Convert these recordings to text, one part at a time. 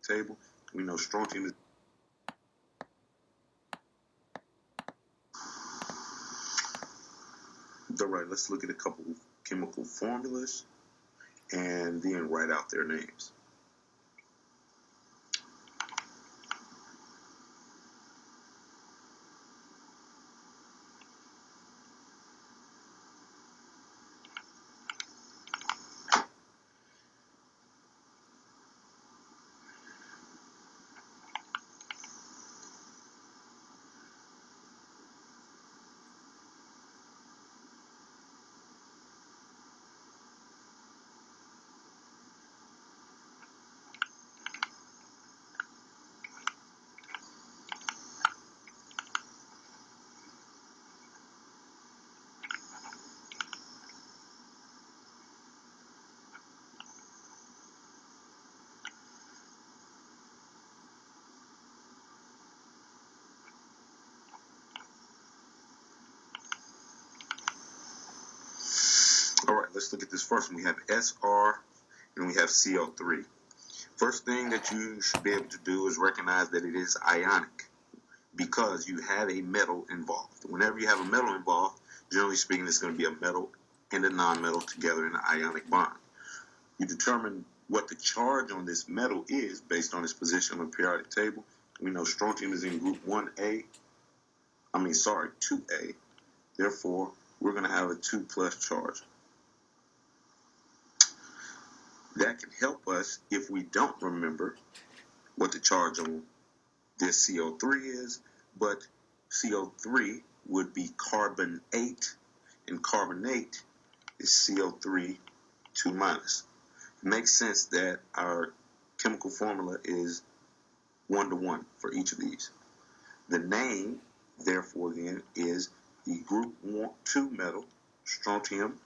table, we know strontium is. All right, let's look at a couple of chemical formulas and then write out their names. All right, let's look at this first one. We have SR and we have CO3. First thing that you should be able to do is recognize that it is ionic because you have a metal involved. Whenever you have a metal involved, generally speaking, it's going to be a metal and a non-metal together in an ionic bond. You determine what the charge on this metal is based on its position on the periodic table. We know strontium is in group 2A. Therefore, we're going to have a 2+ charge. That can help us if we don't remember what the charge on this CO3 is, but CO3 would be carbonate, and carbonate is CO3 2-. It makes sense that our chemical formula is 1-to-1 for each of these. The name, therefore, then, is the group 2 metal, strontium.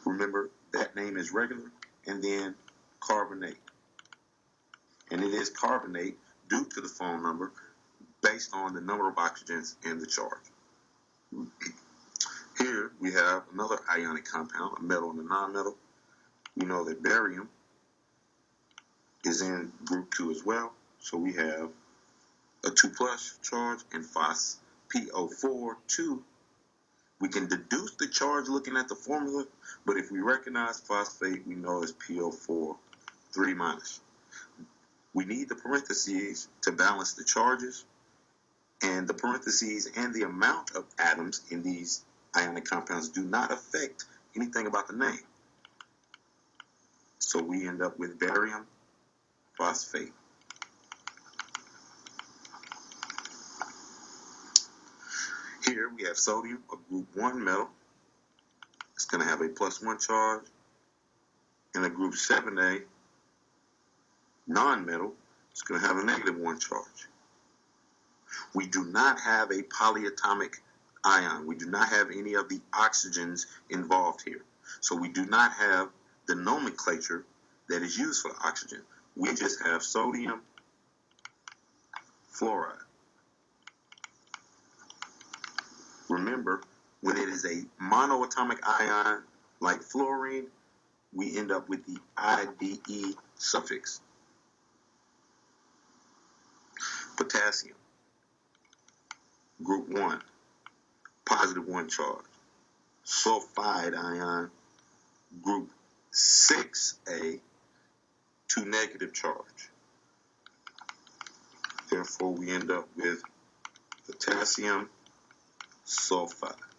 Remember, that name is regular, and then carbonate. And it is carbonate due to the phone number based on the number of oxygens in the charge. Here we have another ionic compound, a metal and a non-metal. We know that barium is in group 2 as well, so we have a 2+ charge, and PO4 2. We can deduce the charge looking at the formula, but if we recognize phosphate, we know it's PO4 3-. We need the parentheses to balance the charges, and the parentheses and the amount of atoms in these ionic compounds do not affect anything about the name. So we end up with barium phosphate. Here we have sodium, a group 1 metal. It's going to have a +1 charge. And a group 7A non-metal, it's going to have a -1 charge. We do not have a polyatomic ion. We do not have any of the oxygens involved here. So we do not have the nomenclature that is used for oxygen. We just have sodium fluoride. Remember, when it is a monoatomic ion like fluorine, we end up with the IDE suffix. Potassium, group 1, +1 charge. Sulfide ion, group 6A, 2- charge. Therefore, we end up with potassium sulfide.